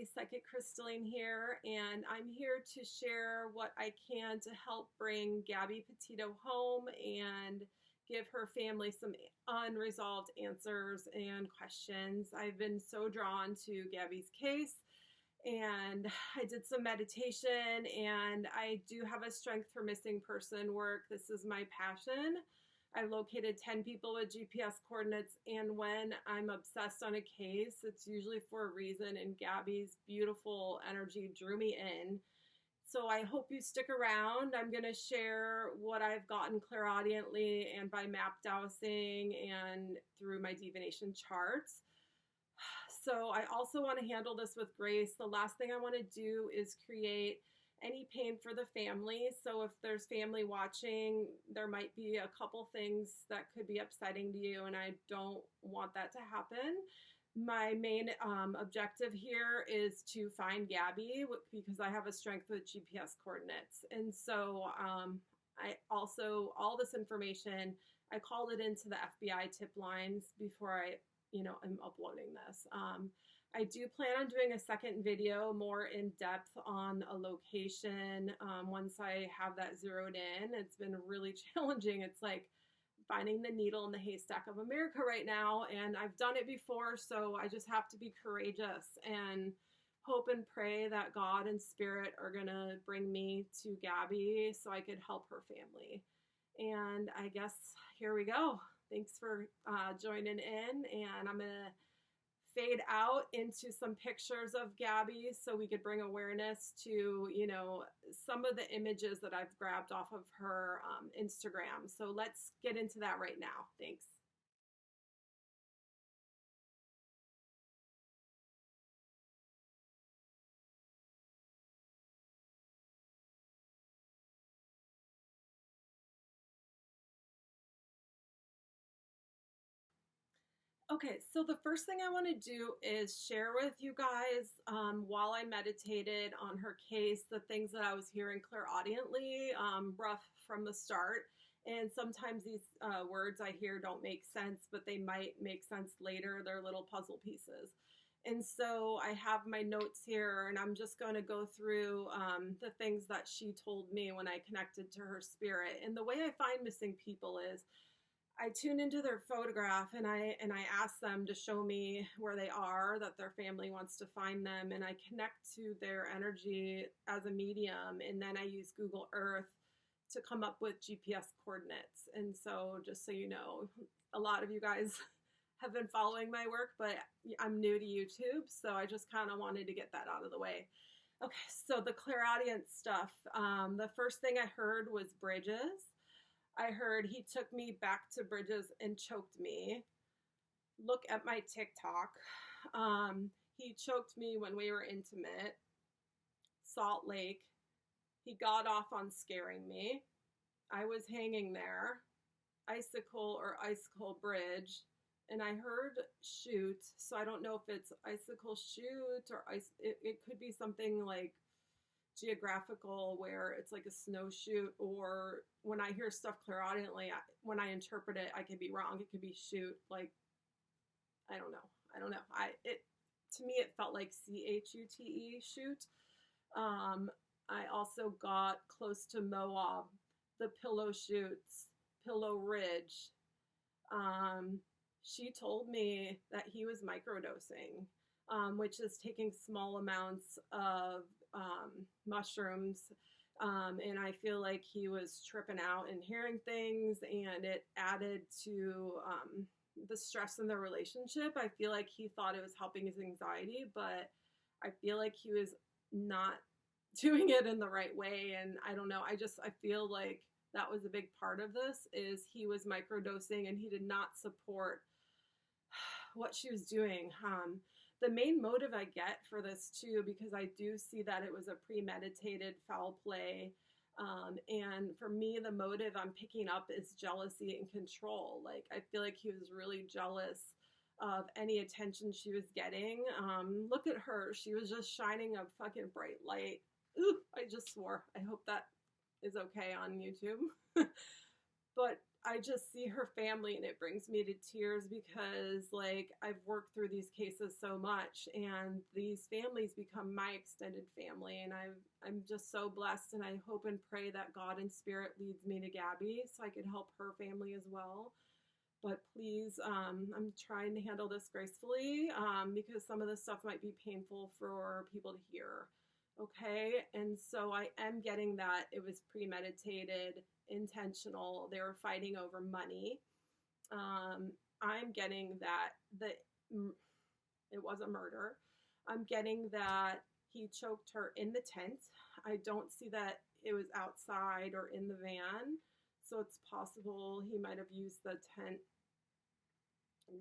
everybody, Psychic Krystaline here, and I'm here to share what I can to help bring Gabby Petito home and give her family some unresolved answers and questions. I've been so drawn to Gabby's case, and I did some meditation, and I do have a strength for missing person work. This is my passion. I located 10 people with GPS coordinates, and when I'm obsessed on a case, it's usually for a reason, and Gabby's beautiful energy drew me in. So I hope you stick around. I'm going to share what I've gotten clairaudiently and by map dowsing and through my divination charts. So I also want to handle this with grace. The last thing I want to do is create any pain for the family. So if there's family watching, there might be a couple things that could be upsetting to you, and I don't want that to happen. My main objective here is to find Gabby because I have a strength with GPS coordinates. And so I also, all this information, I called it into the FBI tip lines before I'm uploading this. I do plan on doing a second video more in depth on a location once I have that zeroed in. It's been really challenging. It's like finding the needle in the haystack of America right now, and I've done it before, so I just have to be courageous and hope and pray that God and Spirit are gonna bring me to Gabby so I could help her family. And I guess here we go. Thanks for joining in, and I'm gonna fade out into some pictures of Gabby so we could bring awareness to, some of the images that I've grabbed off of her Instagram. So let's get into that right now. Thanks. Okay, so the first thing I want to do is share with you guys while I meditated on her case, the things that I was hearing clairaudiently, rough from the start. And sometimes these words I hear don't make sense, but they might make sense later. They're little puzzle pieces. And so I have my notes here, and I'm just going to go through the things that she told me when I connected to her spirit. And the way I find missing people is I tune into their photograph and I ask them to show me where they are, that their family wants to find them, and I connect to their energy as a medium, and then I use Google Earth to come up with GPS coordinates. And so just so you know, a lot of you guys have been following my work, but I'm new to YouTube, so I just kind of wanted to get that out of the way. Okay, so the clairaudience stuff. The first thing I heard was bridges. I heard he took me back to Bridges and choked me. Look at my TikTok. He choked me when we were intimate. Salt Lake. He got off on scaring me. I was hanging there. Icicle Bridge. And I heard shoot. So I don't know if it's icicle shoot or it could be something like geographical where it's like a snowshoot, or when I hear stuff clairaudiently, when I interpret it, I could be wrong. It could be shoot, like I don't know. To me it felt like CHUTE, shoot. I also got close to Moab, the pillow shoots, Pillow Ridge. She told me that he was microdosing, which is taking small amounts of mushrooms, and I feel like he was tripping out and hearing things, and it added to the stress in the relationship. I feel like he thought it was helping his anxiety, but I feel like he was not doing it in the right way, and I don't know. I feel like that was a big part of this, is he was microdosing and he did not support what she was doing. The main motive I get for this too, because I do see that it was a premeditated foul play. And for me, the motive I'm picking up is jealousy and control. Like, I feel like he was really jealous of any attention she was getting. Look at her. She was just shining a fucking bright light. Ooh, I just swore. I hope that is okay on YouTube. But I just see her family and it brings me to tears because like I've worked through these cases so much and these families become my extended family and I'm just so blessed and I hope and pray that God and spirit leads me to Gabby so I can help her family as well. But please, I'm trying to handle this gracefully because some of this stuff might be painful for people to hear. Okay, and so I am getting that it was premeditated, intentional. They were fighting over money. I'm getting that it was a murder. I'm getting that he choked her in the tent. I don't see that it was outside or in the van. So it's possible he might have used the tent,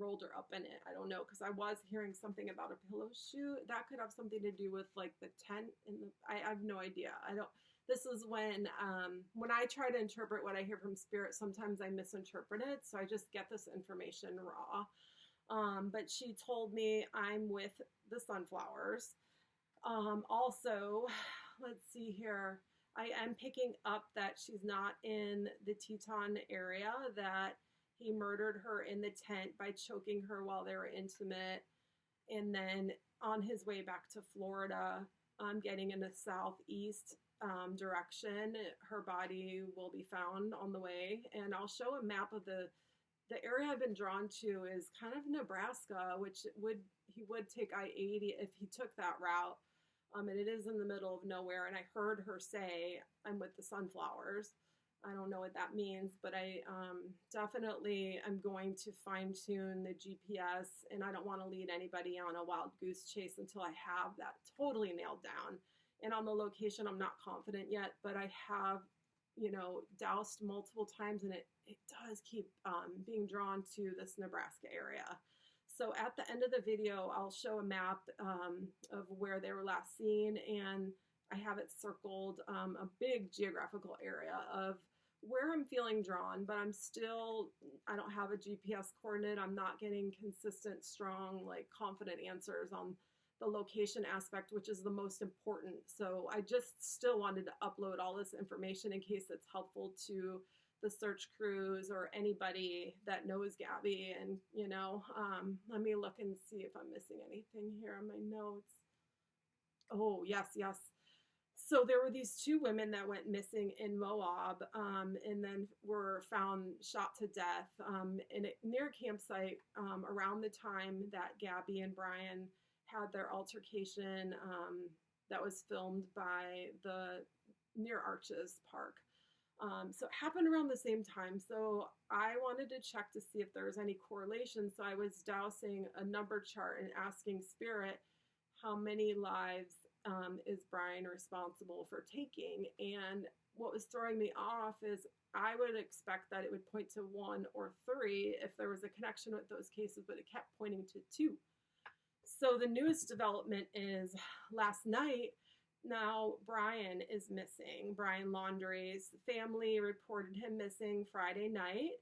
rolled her up in it. I don't know because I was hearing something about a pillow shoot. That could have something to do with like the tent in the. I have no idea. I don't. This is when I try to interpret what I hear from spirit. Sometimes I misinterpret it, so I just get this information raw. But she told me I'm with the sunflowers. Also, let's see here. I am picking up that she's not in the Teton area, that he murdered her in the tent by choking her while they were intimate. And then on his way back to Florida, getting in the southeast direction, her body will be found on the way. And I'll show a map of the area I've been drawn to is kind of Nebraska, which he would take I-80 if he took that route. And it is in the middle of nowhere. And I heard her say, I'm with the sunflowers. I don't know what that means, but I definitely am going to fine tune the GPS, and I don't want to lead anybody on a wild goose chase until I have that totally nailed down. And on the location, I'm not confident yet, but I have, doused multiple times, and it does keep being drawn to this Nebraska area. So at the end of the video, I'll show a map of where they were last seen, and I have it circled a big geographical area of where I'm feeling drawn, but I don't have a GPS coordinate. I'm not getting consistent, strong, like confident answers on the location aspect, which is the most important. So I just still wanted to upload all this information in case it's helpful to the search crews or anybody that knows Gabby. And, let me look and see if I'm missing anything here on my notes. Oh, yes. So there were these two women that went missing in Moab and then were found shot to death near a campsite around the time that Gabby and Brian had their altercation that was filmed by the near Arches Park. So it happened around the same time. So I wanted to check to see if there was any correlation. So I was dousing a number chart and asking Spirit, how many lives is Brian responsible for taking? And what was throwing me off is I would expect that it would point to 1 or 3 if there was a connection with those cases, but it kept pointing to 2. So the newest development is last night, now Brian is missing. Brian Laundrie's family reported him missing Friday night.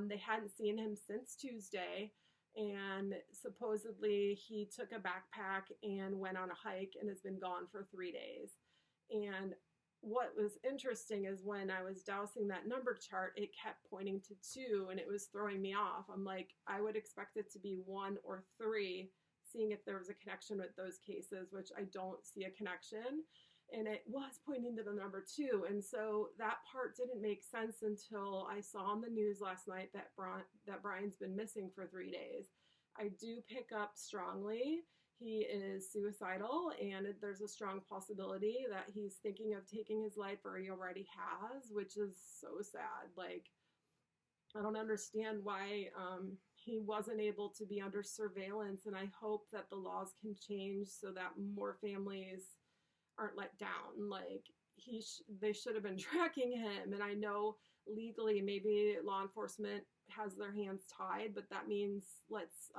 They hadn't seen him since Tuesday. And supposedly he took a backpack and went on a hike and has been gone for 3 days. And what was interesting is when I was dousing that number chart, it kept pointing to 2 and it was throwing me off. I'm like, I would expect it to be 1 or 3, seeing if there was a connection with those cases, which I don't see a connection. And it was pointing to the number 2. And so that part didn't make sense until I saw on the news last night that Brian's been missing for 3 days. I do pick up strongly he is suicidal, and there's a strong possibility that he's thinking of taking his life, or he already has, which is so sad. Like, I don't understand why he wasn't able to be under surveillance, and I hope that the laws can change so that more families aren't let down. Like, they should have been tracking him, and I know legally maybe law enforcement has their hands tied, but that means let's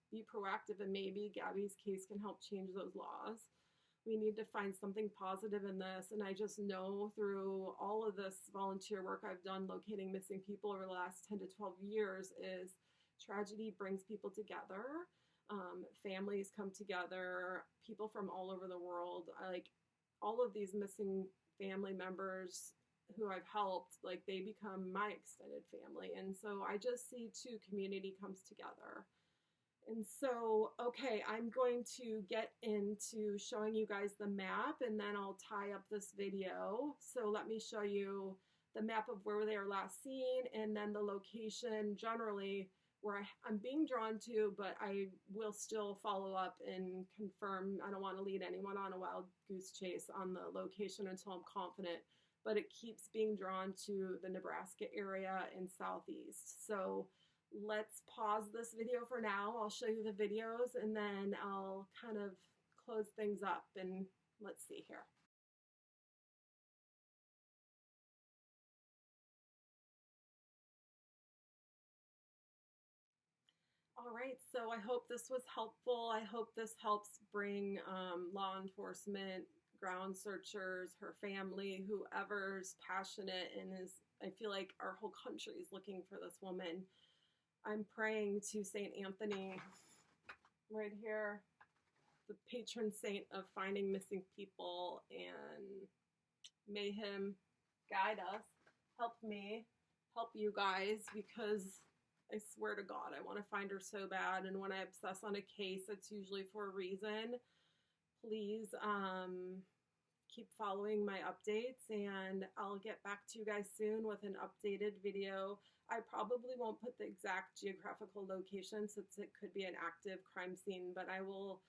be proactive, and maybe Gabby's case can help change those laws. We need to find something positive in this, and I just know through all of this volunteer work I've done locating missing people over the last 10 to 12 years is tragedy brings people together. Families come together, people from all over the world. Like, all of these missing family members who I've helped, like they become my extended family. And so I just see two community comes together. And so, okay, I'm going to get into showing you guys the map and then I'll tie up this video. So let me show you the map of where they are last seen and then the location generally where I'm being drawn to, but I will still follow up and confirm. I don't want to lead anyone on a wild goose chase on the location until I'm confident, but it keeps being drawn to the Nebraska area and southeast. So let's pause this video for now. I'll show you the videos and then I'll kind of close things up and let's see here. All right, so I hope this was helpful. I hope this helps bring law enforcement, ground searchers, her family, whoever's passionate and is, I feel like our whole country is looking for this woman. I'm praying to St. Anthony right here, the patron saint of finding missing people, and may him guide us, help me, help you guys, because I swear to God, I want to find her so bad. And when I obsess on a case, it's usually for a reason. Please keep following my updates, and I'll get back to you guys soon with an updated video. I probably won't put the exact geographical location since it could be an active crime scene, but I will,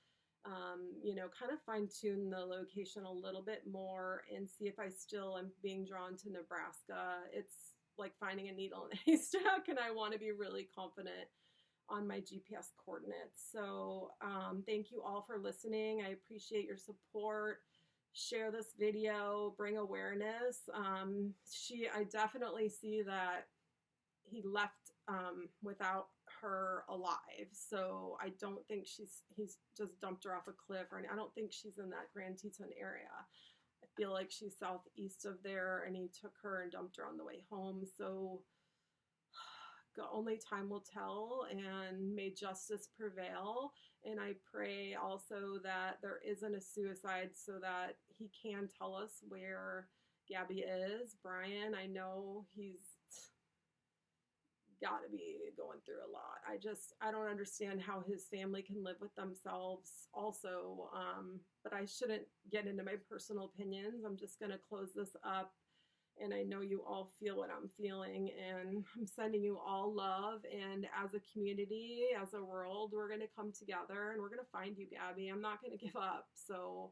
you know, kind of fine tune the location a little bit more and see if I still am being drawn to Nebraska. It's like finding a needle in a haystack, and I want to be really confident on my GPS coordinates. So thank you all for listening. I appreciate your support. Share this video, bring awareness. I definitely see that he left without her alive. So I don't think he's just dumped her off a cliff, or I don't think she's in that Grand Teton area. I feel like she's southeast of there, and he took her and dumped her on the way home. So only time will tell, and may justice prevail. And I pray also that there isn't a suicide so that he can tell us where Gabby is. Brian, I know he's got to be going through a lot. I don't understand how his family can live with themselves also. But I shouldn't get into my personal opinions. I'm just going to close this up. And I know you all feel what I'm feeling, and I'm sending you all love. And as a community, as a world, we're going to come together and we're going to find you, Gabby. I'm not going to give up. So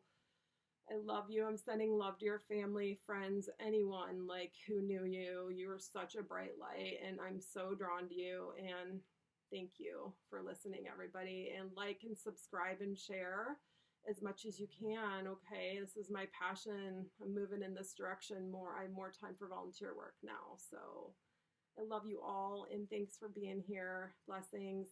I love you. I'm sending love to your family, friends, anyone like who knew you. You were such a bright light, and I'm so drawn to you. And thank you for listening, everybody. And like and subscribe and share as much as you can. Okay, this is my passion. I'm moving in this direction more. I have more time for volunteer work now. So I love you all, and thanks for being here. Blessings.